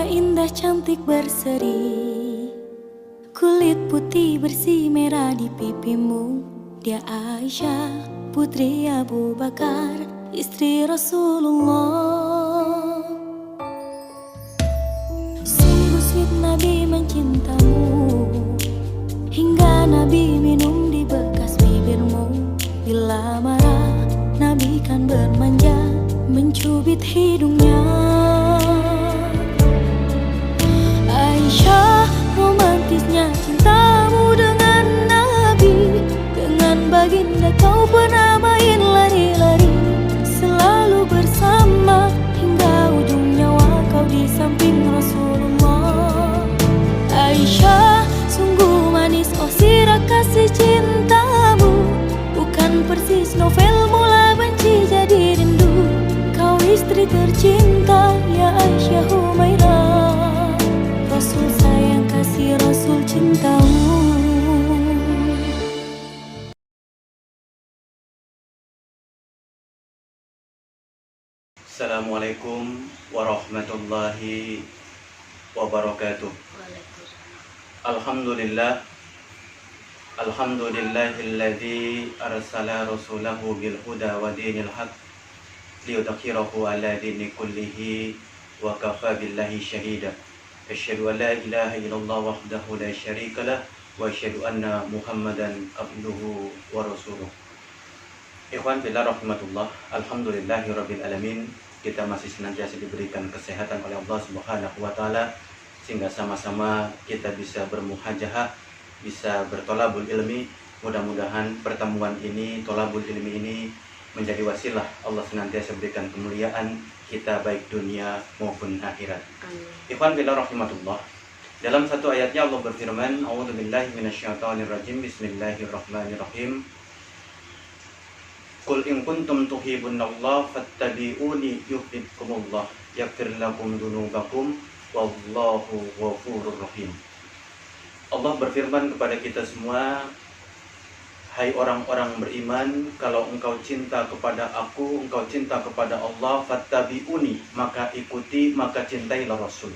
indah cantik berseri, kulit putih bersih merah di pipimu. Dia Aisyah, putri Abu Bakar, istri Rasulullah. Sungguh sweet Nabi mencintamu, hingga Nabi minum di bekas bibirmu. Bila marah, Nabi kan bermanja, mencubit hidungnya. Aisyah, romantisnya cintamu dengan Nabi. Dengan baginda kau pernah main lari-lari, selalu bersama hingga ujung nyawa kau di samping Rasulullah. Aisyah, sungguh manis oh sirah kasih cintamu, bukan persis novel mula benci jadi rindu. Kau istri tercinta ya Aisyah Humairah, Rasul sayang kasih Rasul cintamu. Assalamualaikum warahmatullahi wabarakatuh. Alhamdulillah, alhamdulillahilladzi arsala rasulahu bil huda wa dinil haq liyudhhirahu ala dini kullihi wa kafa billahi syahida. Asyhadu an la ilaha illallah wahdahu la syarika lah wa asyhadu anna Muhammadan abduhu wa rasuluh. Ikhwan fillah rahmatullah, alhamdulillahirabbil alamin. Kita masih senantiasa diberikan kesehatan oleh Allah Subhanahu wa taala sehingga sama-sama kita bisa bermuhajahah, bisa bertolabul ilmi. Mudah-mudahan pertemuan ini, tolabul ilmi ini menjadi wasilah Allah senantiasa berikan kemuliaan kita baik dunia maupun akhirat. Ikhwan fillah rahmatullah. Dalam satu ayatnya Allah berfirman, A'udzubillahi minasyaitonirrajim, Bismillahirrahmanirrahim. Qul in kuntum tuhibbunallaha fattabi'uni yuhibbukumullah yaghfir lakum dzunubakum wallahu ghafurur rahim. Allah berfirman kepada kita semua, hai orang-orang beriman, kalau engkau cinta kepada aku, engkau cinta kepada Allah, fattabi'uni, maka ikuti, maka cintailah Rasul.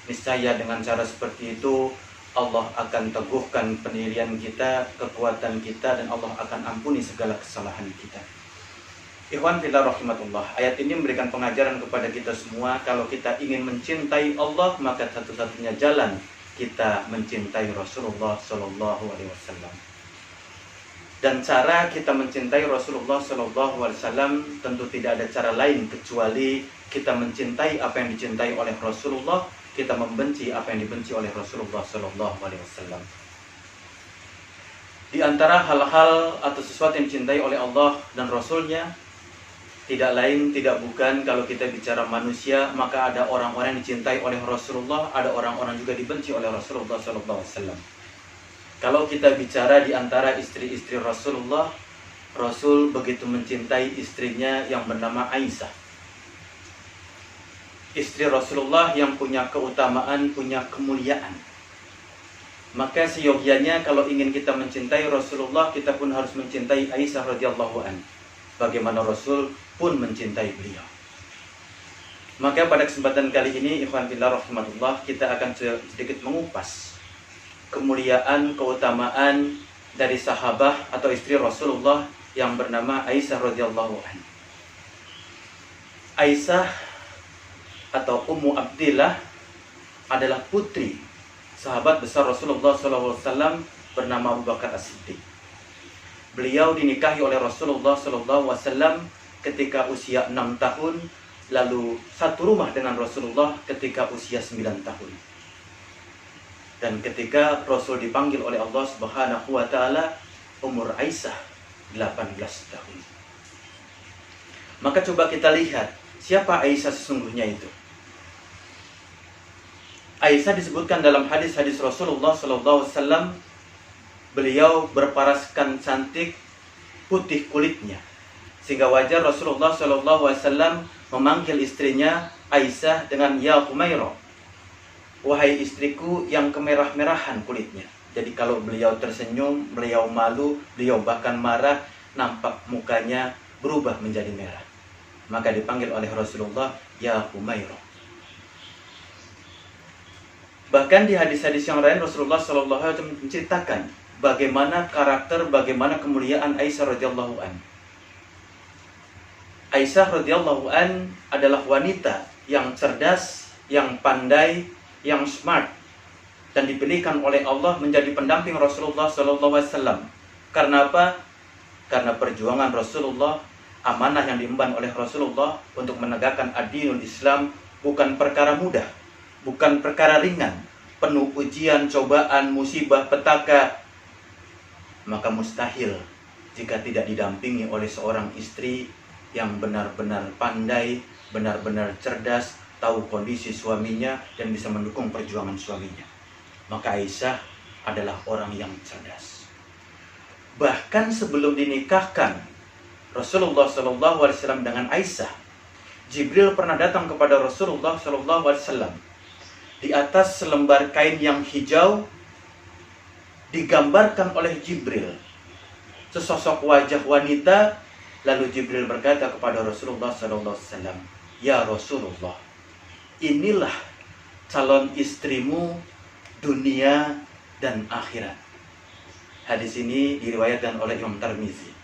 Niscaya dengan cara seperti itu Allah akan teguhkan pendirian kita, kekuatan kita, dan Allah akan ampuni segala kesalahan kita. Ikhwan fillah rahimatullah. Ayat ini memberikan pengajaran kepada kita semua, kalau kita ingin mencintai Allah, maka satu-satunya jalan kita mencintai Rasulullah Sallallahu Alaihi Wasallam. Dan cara kita mencintai Rasulullah Sallallahu Alaihi Wasallam tentu tidak ada cara lain kecuali kita mencintai apa yang dicintai oleh Rasulullah, kita membenci apa yang dibenci oleh Rasulullah Sallallahu Alaihi Wasallam. Di antara hal-hal atau sesuatu yang dicintai oleh Allah dan Rasulnya, tidak lain tidak bukan kalau kita bicara manusia, maka ada orang-orang yang dicintai oleh Rasulullah, ada orang-orang juga dibenci oleh Rasulullah Sallallahu Alaihi Wasallam. Kalau kita bicara di antara istri-istri Rasulullah, Rasul begitu mencintai istrinya yang bernama Aisyah. Istri Rasulullah yang punya keutamaan, punya kemuliaan. Maka seyogianya kalau ingin kita mencintai Rasulullah, kita pun harus mencintai Aisyah radhiyallahu anha. Bagaimana Rasul pun mencintai beliau. Maka pada kesempatan kali ini, ikhwan fillah rahmatullah, kita akan sedikit mengupas kemuliaan, keutamaan dari sahabah atau istri Rasulullah yang bernama Aisyah radhiyallahu anha. Aisyah atau Ummu Abdillah adalah putri sahabat besar Rasulullah SAW bernama Abu Bakar As-Siddiq. Beliau dinikahi oleh Rasulullah SAW ketika usia 6 tahun, lalu satu rumah dengan Rasulullah ketika usia 9 tahun. Dan ketika Rasul dipanggil oleh Allah Subhanahu wa taala, umur Aisyah 18 tahun. Maka coba kita lihat siapa Aisyah sesungguhnya itu. Aisyah disebutkan dalam hadis-hadis Rasulullah SAW, beliau berparaskan cantik, putih kulitnya, sehingga wajar Rasulullah SAW memanggil istrinya Aisyah dengan ya Humairah, wahai istriku yang kemerah-merahan kulitnya. Jadi kalau beliau tersenyum, beliau malu, beliau bahkan marah, nampak mukanya berubah menjadi merah. Maka dipanggil oleh Rasulullah ya Humairah. Bahkan di hadis-hadis yang lain Rasulullah SAW menceritakan bagaimana karakter, bagaimana kemuliaan Aisyah radhiyallahu an. Aisyah radhiyallahu an adalah wanita yang cerdas, yang pandai, yang smart, dan dipilihkan oleh Allah menjadi pendamping Rasulullah SAW. Karena apa? Karena perjuangan Rasulullah, amanah yang diemban oleh Rasulullah untuk menegakkan ad-dinul Islam bukan perkara mudah, bukan perkara ringan, penuh ujian, cobaan, musibah, petaka. Maka mustahil jika tidak didampingi oleh seorang istri yang benar-benar pandai, benar-benar cerdas, tahu kondisi suaminya dan bisa mendukung perjuangan suaminya. Maka Aisyah adalah orang yang cerdas. Bahkan sebelum dinikahkan Rasulullah SAW dengan Aisyah, Jibril pernah datang kepada Rasulullah SAW. Di atas selembar kain yang hijau digambarkan oleh Jibril sesosok wajah wanita. Lalu Jibril berkata kepada Rasulullah SAW, "Ya Rasulullah, inilah calon istrimu dunia dan akhirat." Hadis ini diriwayatkan oleh Imam Tirmizi.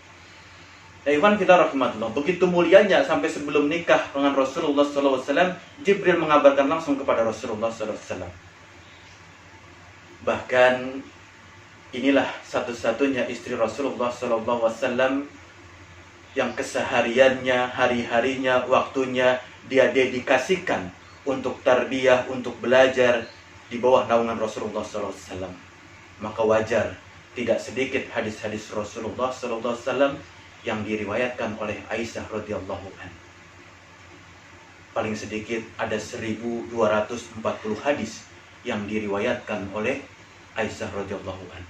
Ikhwan fillah rahimakumullah, begitu mulianya sampai sebelum nikah dengan Rasulullah SAW, Jibril mengabarkan langsung kepada Rasulullah SAW. Bahkan inilah satu-satunya istri Rasulullah SAW yang kesehariannya, hari-harinya, waktunya dia dedikasikan untuk tarbiyah, untuk belajar di bawah naungan Rasulullah SAW. Maka wajar tidak sedikit hadis-hadis Rasulullah SAW yang diriwayatkan oleh Aisyah radhiyallahu an. Paling sedikit ada 1240 hadis yang diriwayatkan oleh Aisyah radhiyallahu an.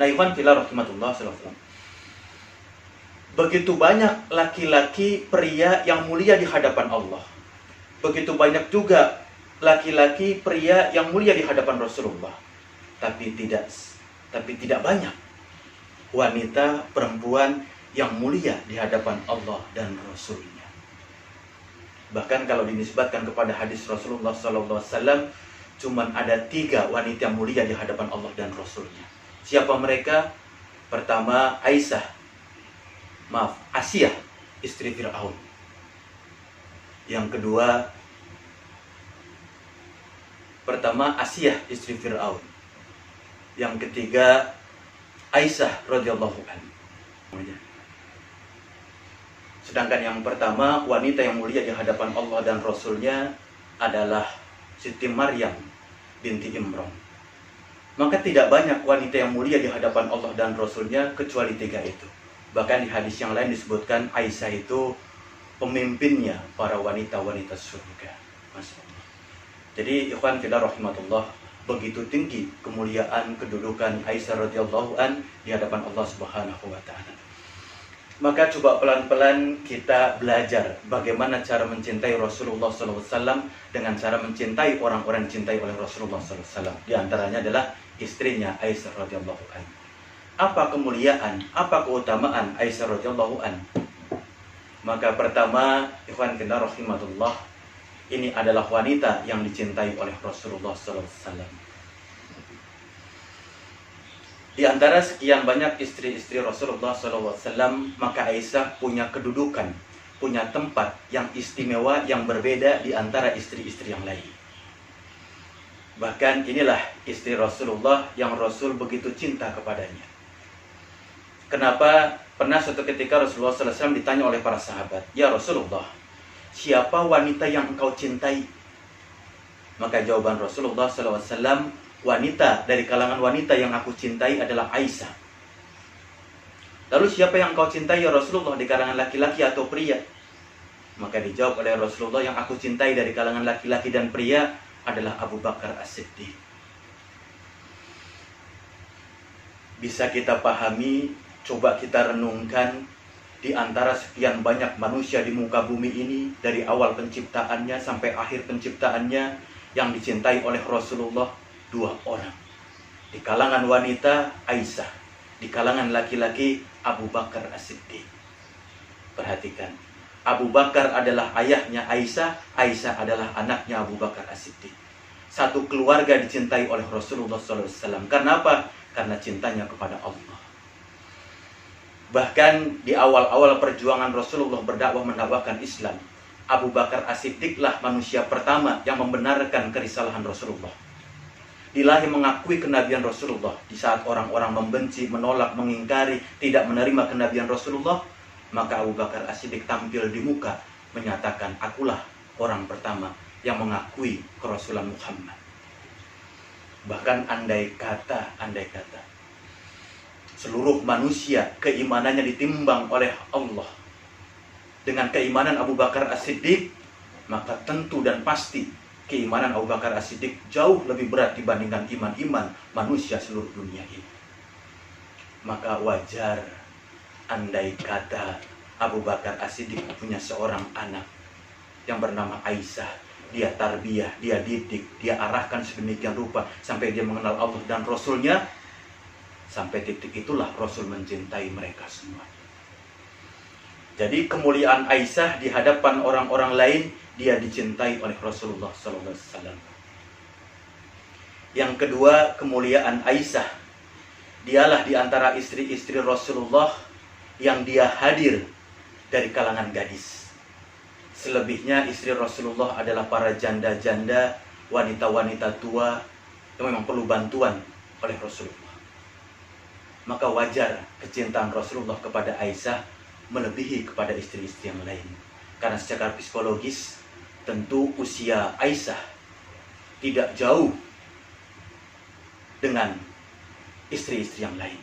Nah, ikhwan fillah rahimatullah sallallahu. Begitu banyak laki-laki pria yang mulia di hadapan Allah. Begitu banyak juga laki-laki pria yang mulia di hadapan Rasulullah. Tapi tidak banyak wanita perempuan yang mulia di hadapan Allah dan Rasulnya. Bahkan kalau dinisbatkan kepada hadis Rasulullah SAW, cuman ada 3 wanita yang mulia di hadapan Allah dan Rasulnya. Siapa mereka? Pertama Asiyah, istri Fir'aun. Yang kedua, Asiyah, istri Fir'aun. Yang ketiga, Aisyah radhiyallahu anha. Sedangkan yang pertama, wanita yang mulia di hadapan Allah dan Rasulnya adalah Siti Maryam binti Imran. Maka tidak banyak wanita yang mulia di hadapan Allah dan Rasulnya kecuali 3 itu. Bahkan di hadis yang lain disebutkan Aisyah itu pemimpinnya para wanita-wanita surga. Masya Allah. Jadi ikhwan fillah rahimatullah, begitu tinggi kemuliaan kedudukan Aisyah radhiyallahu an di hadapan Allah Subhanahu wa taala. Maka coba pelan-pelan kita belajar bagaimana cara mencintai Rasulullah SAW dengan cara mencintai orang-orang dicintai oleh Rasulullah SAW. Di antaranya adalah istrinya Aisyah radhiyallahu an. Apa kemuliaan, apa keutamaan Aisyah radhiyallahu an? Maka pertama, ikhwan fillah rahimatullah, ini adalah wanita yang dicintai oleh Rasulullah SAW. Di antara sekian banyak istri-istri Rasulullah SAW, maka Aisyah punya kedudukan, punya tempat yang istimewa, yang berbeda di antara istri-istri yang lain. Bahkan inilah istri Rasulullah yang Rasul begitu cinta kepadanya. Kenapa? Pernah suatu ketika Rasulullah SAW ditanya oleh para sahabat, "Ya Rasulullah, siapa wanita yang engkau cintai?" Maka jawaban Rasulullah SAW, "Wanita dari kalangan wanita yang aku cintai adalah Aisyah." Lalu siapa yang engkau cintai ya Rasulullah di kalangan laki-laki atau pria? Maka dijawab oleh Rasulullah, "Yang aku cintai dari kalangan laki-laki dan pria adalah Abu Bakar As-Siddiq." Bisa kita pahami, coba kita renungkan, di antara sekian banyak manusia di muka bumi ini, dari awal penciptaannya sampai akhir penciptaannya, yang dicintai oleh Rasulullah 2 orang. Di kalangan wanita Aisyah, di kalangan laki-laki Abu Bakar As-Siddiq. Perhatikan, Abu Bakar adalah ayahnya Aisyah, Aisyah adalah anaknya Abu Bakar As-Siddiq. satu keluarga dicintai oleh Rasulullah SAW. Karena apa? Karena cintanya kepada Allah. Bahkan di awal-awal perjuangan Rasulullah berdakwah mendakwakan Islam, Abu Bakar As-Siddiq lah manusia pertama yang membenarkan kerisalahan Rasulullah. Dilahi mengakui kenabian Rasulullah. Di saat orang-orang membenci, menolak, mengingkari, tidak menerima kenabian Rasulullah, maka Abu Bakar As-Siddiq tampil di muka menyatakan, akulah orang pertama yang mengakui kerasulan Muhammad. Bahkan andai kata seluruh manusia keimanannya ditimbang oleh Allah dengan keimanan Abu Bakar As-Siddiq, maka tentu dan pasti keimanan Abu Bakar As-Siddiq jauh lebih berat dibandingkan iman-iman manusia seluruh dunia ini. Maka wajar andai kata Abu Bakar As-Siddiq punya seorang anak yang bernama Aisyah. Dia tarbiyah, dia didik, dia arahkan sedemikian rupa sampai dia mengenal Allah dan Rasulnya. Sampai titik itulah Rasul mencintai mereka semua. Jadi kemuliaan Aisyah di hadapan orang-orang lain, dia dicintai oleh Rasulullah SAW. Yang kedua, kemuliaan Aisyah. Dialah di antara istri-istri Rasulullah yang dia hadir dari kalangan gadis. Selebihnya istri Rasulullah adalah para janda-janda, wanita-wanita tua yang memang perlu bantuan oleh Rasulullah. Maka wajar kecintaan Rasulullah kepada Aisyah melebihi kepada istri-istri yang lain. Karena secara psikologis tentu usia Aisyah tidak jauh dengan istri-istri yang lain.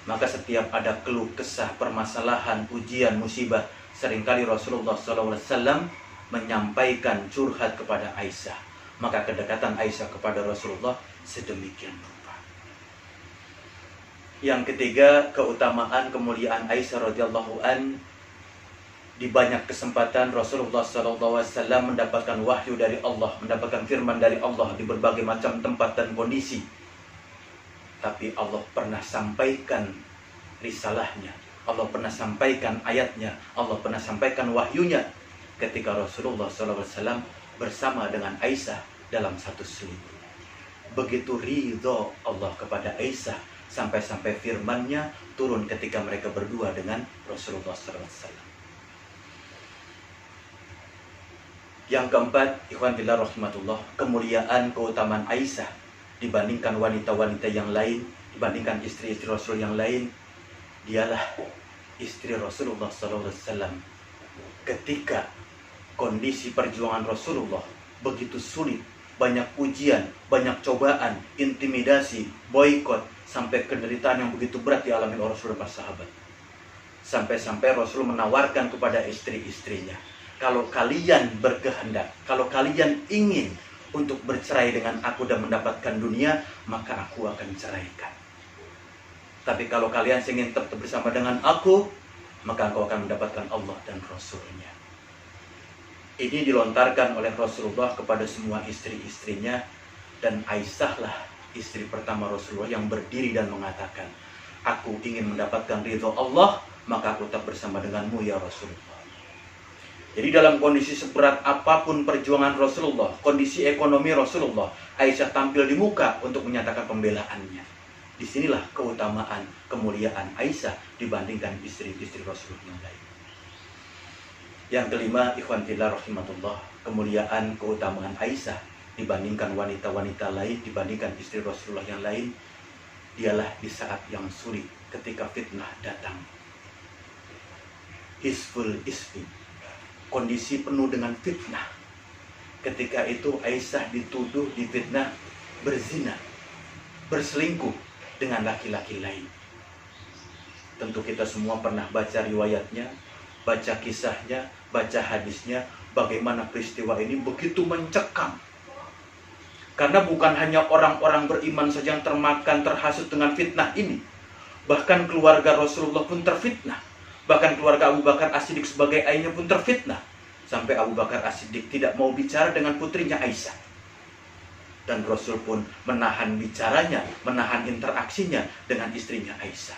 Maka setiap ada keluh kesah, permasalahan, ujian, musibah, seringkali Rasulullah SAW menyampaikan curhat kepada Aisyah. Maka kedekatan Aisyah kepada Rasulullah sedemikian rupa. Yang ketiga, keutamaan kemuliaan Aisyah radhiyallahu an. Di banyak kesempatan Rasulullah SAW mendapatkan wahyu dari Allah, mendapatkan firman dari Allah di berbagai macam tempat dan kondisi. Tapi Allah pernah sampaikan risalahnya, Allah pernah sampaikan ayatnya, Allah pernah sampaikan wahyunya ketika Rasulullah SAW bersama dengan Aisyah dalam satu selimut. Begitu ridho Allah kepada Aisyah, sampai-sampai firman-Nya turun ketika mereka berdua dengan Rasulullah SAW. Yang keempat, ikhwan fillah rahmatullah, kemuliaan keutamaan Aisyah dibandingkan wanita-wanita yang lain, dibandingkan istri-istri Rasul yang lain, dialah istri Rasulullah SAW. Ketika kondisi perjuangan Rasulullah begitu sulit, banyak ujian, banyak cobaan, intimidasi, boikot, sampai penderitaan yang begitu berat dialami oleh Rasul dan para sahabat. Sampai-sampai Rasul menawarkan kepada istri-istrinya, kalau kalian berkehendak, kalau kalian ingin untuk bercerai dengan aku dan mendapatkan dunia, maka aku akan ceraikan. Tapi kalau kalian ingin tetap bersama dengan aku, maka engkau akan mendapatkan Allah dan Rasulnya. Ini dilontarkan oleh Rasulullah kepada semua istri-istrinya, dan Aisyah lah istri pertama Rasulullah yang berdiri dan mengatakan, aku ingin mendapatkan ridho Allah, maka aku tetap bersama denganmu ya Rasulullah. Jadi dalam kondisi seberat apapun perjuangan Rasulullah, kondisi ekonomi Rasulullah, Aisyah tampil di muka untuk menyatakan pembelaannya. Disinilah keutamaan, kemuliaan Aisyah dibandingkan istri-istri Rasulullah yang lain. Yang kelima, ikhwan fillah rahimatullah, kemuliaan, keutamaan Aisyah dibandingkan wanita-wanita lain, dibandingkan istri Rasulullah yang lain, dialah di saat yang sulit ketika fitnah datang. Hisful isfi, kondisi penuh dengan fitnah. Ketika itu Aisyah dituduh, difitnah berzina, berselingkuh dengan laki-laki lain. Tentu kita semua pernah baca riwayatnya, baca kisahnya, baca hadisnya, bagaimana peristiwa ini begitu mencekam. Karena bukan hanya orang-orang beriman saja yang termakan, terhasut dengan fitnah ini. Bahkan keluarga Rasulullah pun terfitnah. Bahkan keluarga Abu Bakar As-Siddiq sebagai ayahnya pun terfitnah. Sampai Abu Bakar As-Siddiq tidak mau bicara dengan putrinya Aisyah. Dan Rasul pun menahan bicaranya, menahan interaksinya dengan istrinya Aisyah.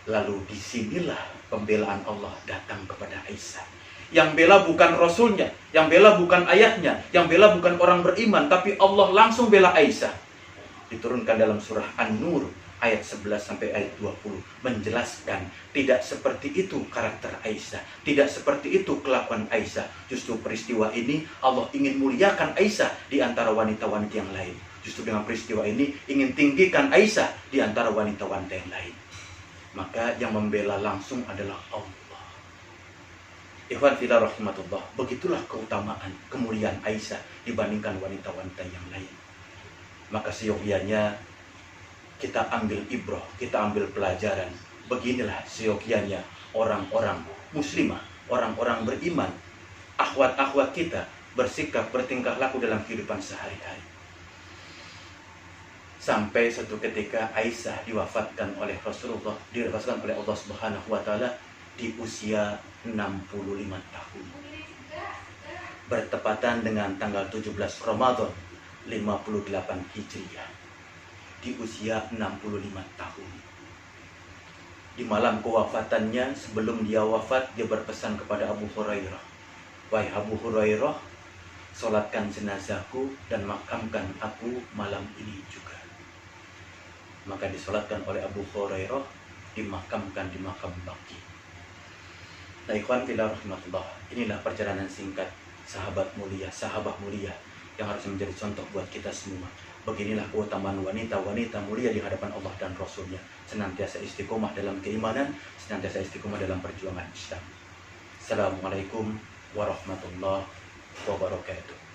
Lalu disinilah pembelaan Allah datang kepada Aisyah. Yang bela bukan Rasulnya, yang bela bukan ayahnya, yang bela bukan orang beriman, tapi Allah langsung bela Aisyah. Diturunkan dalam surah An-Nur ayat 11 sampai ayat 20 menjelaskan tidak seperti itu karakter Aisyah, tidak seperti itu kelakuan Aisyah. Justru peristiwa ini Allah ingin muliakan Aisyah di antara wanita-wanita yang lain. Justru dengan peristiwa ini ingin tinggikan Aisyah di antara wanita-wanita yang lain. Maka yang membela langsung adalah Allah. Ikhwan fillah rahimatullah, begitulah keutamaan, kemuliaan Aisyah dibandingkan wanita-wanita yang lain. Maka seyogianya kita ambil ibrah, kita ambil pelajaran. Beginilah seyogianya orang-orang muslimah, orang-orang beriman, akhwat-akhwat kita bersikap, bertingkah laku dalam kehidupan sehari-hari. Sampai suatu ketika Aisyah diwafatkan oleh Rasulullah, diwafatkan oleh Allah Subhanahu wa taala di usia 65 tahun. Bertepatan dengan tanggal 17 Ramadan 58 Hijriah. Di usia 65 tahun. Di malam kewafatannya, sebelum dia wafat, dia berpesan kepada Abu Hurairah, "Wahai Abu Hurairah, solatkan jenazahku dan makamkan aku malam ini juga." Maka disolatkan oleh Abu Hurairah, dimakamkan di makam Baqi. Nah, ikhwan fillah rahmatullah, inilah perjalanan singkat sahabat mulia yang harus menjadi contoh buat kita semua. Beginilah keutamaan wanita-wanita mulia di hadapan Allah dan Rasulnya. Senantiasa istiqomah dalam keimanan, senantiasa istiqomah dalam perjuangan Islam. Assalamualaikum warahmatullahi wabarakatuh.